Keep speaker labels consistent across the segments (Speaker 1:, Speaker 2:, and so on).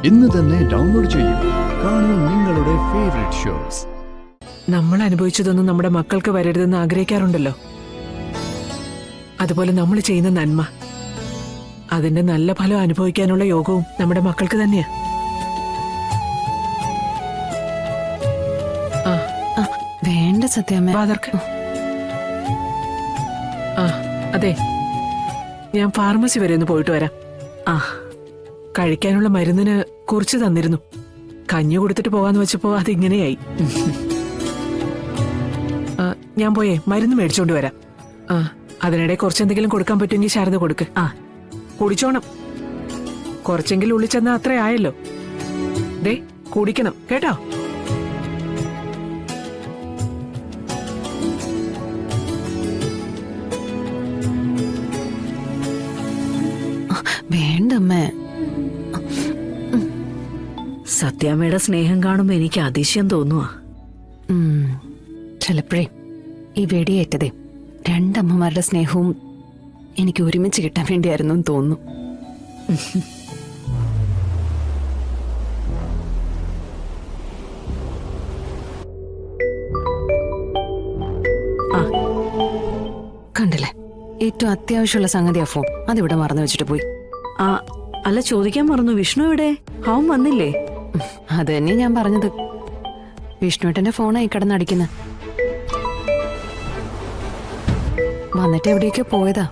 Speaker 1: ഇന്ന് തന്നെ ഡൗൺലോഡ് ചെയ്യൂ. കാണൂ നിങ്ങളുടെ ഫേവറേറ്റ് ഷോസ്.
Speaker 2: നമ്മൾ അനുഭവിച്ചതൊന്നും നമ്മുടെ മക്കൾക്ക് വരരുതെന്ന് ആഗ്രഹിക്കാറുണ്ടല്ലോ. അതുപോലെ നമ്മൾ ചെയ്യുന്ന നന്മ, അതിന്റെ നല്ല ഫലം അനുഭവിക്കാനുള്ള യോഗവും നമ്മുടെ മക്കൾക്ക് തന്നെയാ.
Speaker 3: വേണ്ട സത്യാമ്മ.
Speaker 2: അതെ, ഞാൻ ഫാർമസി വരെ ഒന്ന് പോയിട്ട് വരാം. കഴിക്കാനുള്ള മരുന്നിന് കുറിച്ച് തന്നിരുന്നു. കഞ്ഞി കൊടുത്തിട്ട് പോകാന്ന് വെച്ചപ്പോ അതിങ്ങനെയായി. ഞാൻ പോയേ മരുന്ന് മേടിച്ചോണ്ട് വരാം. അതിനിടെ കുറച്ചെന്തെങ്കിലും കൊടുക്കാൻ പറ്റുമെങ്കിൽ ശാരദ കൊടുക്ക്. കുടിച്ചോണം. കുറച്ചെങ്കിലും ഉള്ളിൽ ചെന്നാ അത്ര ആയല്ലോ. ദേ കുടിക്കണം കേട്ടോ.
Speaker 3: വേണ്ടമ്മേ.
Speaker 4: സത്യാമ്മയുടെ സ്നേഹം കാണുമ്പോ എനിക്ക് അതിശയം തോന്നുവാ.
Speaker 3: ചിലപ്പോഴേ ഈ വെടിയേറ്റതേ രണ്ടമ്മമാരുടെ സ്നേഹവും എനിക്ക് ഒരുമിച്ച് കിട്ടാൻ വേണ്ടിയായിരുന്നു എന്ന് തോന്നുന്നു. കണ്ടില്ലേ, ഏറ്റവും അത്യാവശ്യമുള്ള സംഗതിയാ ഫോൺ. അതിവിടെ മറന്നു വെച്ചിട്ട് പോയി.
Speaker 4: അല്ല, ചോദിക്കാൻ മറന്നു, വിഷ്ണു എവിടെ? അവൻ വന്നില്ലേ?
Speaker 3: അത് തന്നെ ഞാൻ പറഞ്ഞത്. വിഷ്ണുവേട്ടന്റെ ഫോണായി കിടന്നടിക്കുന്ന. വന്നിട്ട് എവിടേക്കോ പോയതാ.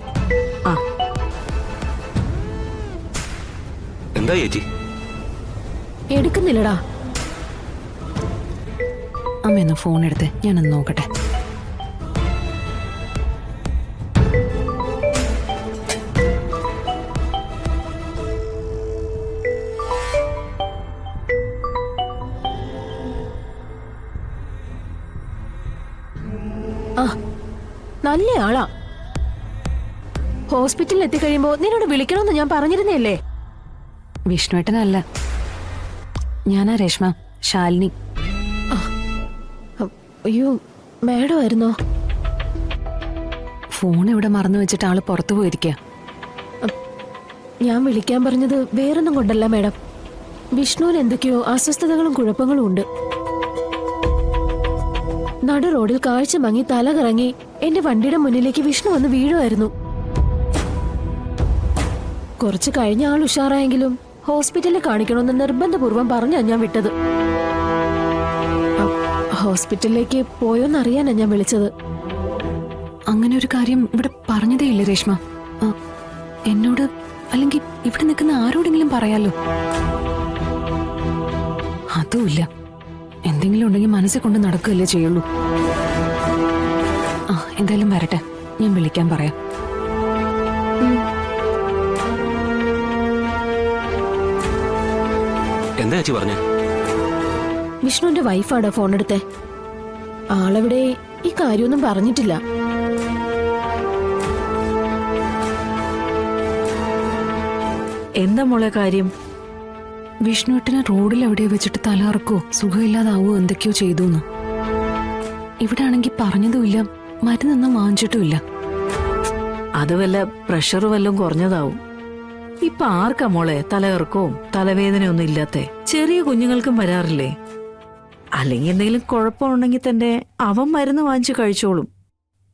Speaker 5: എന്താ ചേച്ചി?
Speaker 3: എടുക്കുന്നില്ലടാ. അമ്മയൊന്ന് ഫോൺ എടുത്ത് ഞാനൊന്ന് നോക്കട്ടെ.
Speaker 6: നല്ല ആളാ. ഹോസ്പിറ്റലിൽ എത്തിക്കഴിയുമ്പോ നിന്നോട് വിളിക്കണമെന്ന് ഞാൻ പറഞ്ഞിരുന്നല്ലേ?
Speaker 3: വിഷ്ണുവേട്ടനല്ല, ഞാനാ രേഷ്മ, ശാലിനി.
Speaker 6: അയ്യോ, മാഡം ആയിരുന്നോ?
Speaker 3: ഫോൺ ഇവിടെ മറന്നു വെച്ചിട്ട് ആള് പുറത്തു പോയിരിക്കുക.
Speaker 6: ഞാൻ വിളിക്കാൻ പറഞ്ഞത് വേറൊന്നും കൊണ്ടല്ല മാഡം. വിഷ്ണുവിന് എന്തൊക്കെയോ അസ്വസ്ഥതകളും കുഴപ്പങ്ങളും ഉണ്ട്. നടു റോഡിൽ കാഴ്ച മങ്ങി തല കറങ്ങി എന്റെ വണ്ടിയുടെ മുന്നിലേക്ക് വിഷ്ണു വന്ന് വീഴുമായിരുന്നു. കുറച്ച് കഴിഞ്ഞ ആൾ ഉഷാറായെങ്കിലും ഹോസ്പിറ്റലിൽ കാണിക്കണമെന്ന് നിർബന്ധപൂർവ്വം പറഞ്ഞാ ഞാൻ വിട്ടത്. ഹോസ്പിറ്റലിലേക്ക് പോയോന്നറിയാനാ ഞാൻ വിളിച്ചത്.
Speaker 3: അങ്ങനെ ഒരു കാര്യം ഇവിടെ പറഞ്ഞതേ ഇല്ല രേഷ്മ. എന്നോട് അല്ലെങ്കിൽ ഇവിടെ നിൽക്കുന്ന ആരോടെങ്കിലും പറയാലോ. അതുമില്ല. എന്തെങ്കിലും ഉണ്ടെങ്കിൽ മനസ്സിൽ കൊണ്ട് നടക്കുകയല്ലേ ചെയ്യുള്ളൂ. എന്തായാലും വരട്ടെ, ഞാൻ വിളിക്കാൻ പറയാം.
Speaker 5: എന്താ ചേച്ചി പറഞ്ഞേ?
Speaker 6: വിഷ്ണുവിന്റെ വൈഫാടാ ഫോൺ എടുത്തേ. ആളെവിടെ ഈ കാര്യമൊന്നും പറഞ്ഞിട്ടില്ല.
Speaker 4: എന്താ മോളെ കാര്യം?
Speaker 3: വിഷ്ണുവേട്ടനെ റോഡിൽ എവിടെയോ വെച്ചിട്ട് തലകറക്കോ സുഖമില്ലാതാവോ എന്തൊക്കെയോ ചെയ്തു. ഇവിടെ ആണെങ്കിൽ പറഞ്ഞതുമില്ല, മരുന്നൊന്നും വാങ്ങിച്ചിട്ടുമില്ല.
Speaker 4: അത് വല്ല പ്രഷർ വല്ലതും കുറഞ്ഞതാവും. ഇപ്പൊ ആർക്കാ മോളെ തലകറക്കവും തലവേദനയൊന്നും ഇല്ലാത്ത? ചെറിയ കുഞ്ഞുങ്ങൾക്കും വരാറില്ലേ? അല്ലെങ്കിൽ എന്തെങ്കിലും കുഴപ്പമുണ്ടെങ്കിൽ തന്നെ അവൻ മരുന്ന് വാങ്ങിച്ചു കഴിച്ചോളും.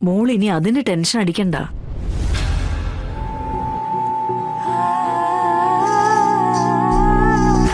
Speaker 4: മോൾ ഇനി അതിന് ടെൻഷൻ അടിക്കണ്ട.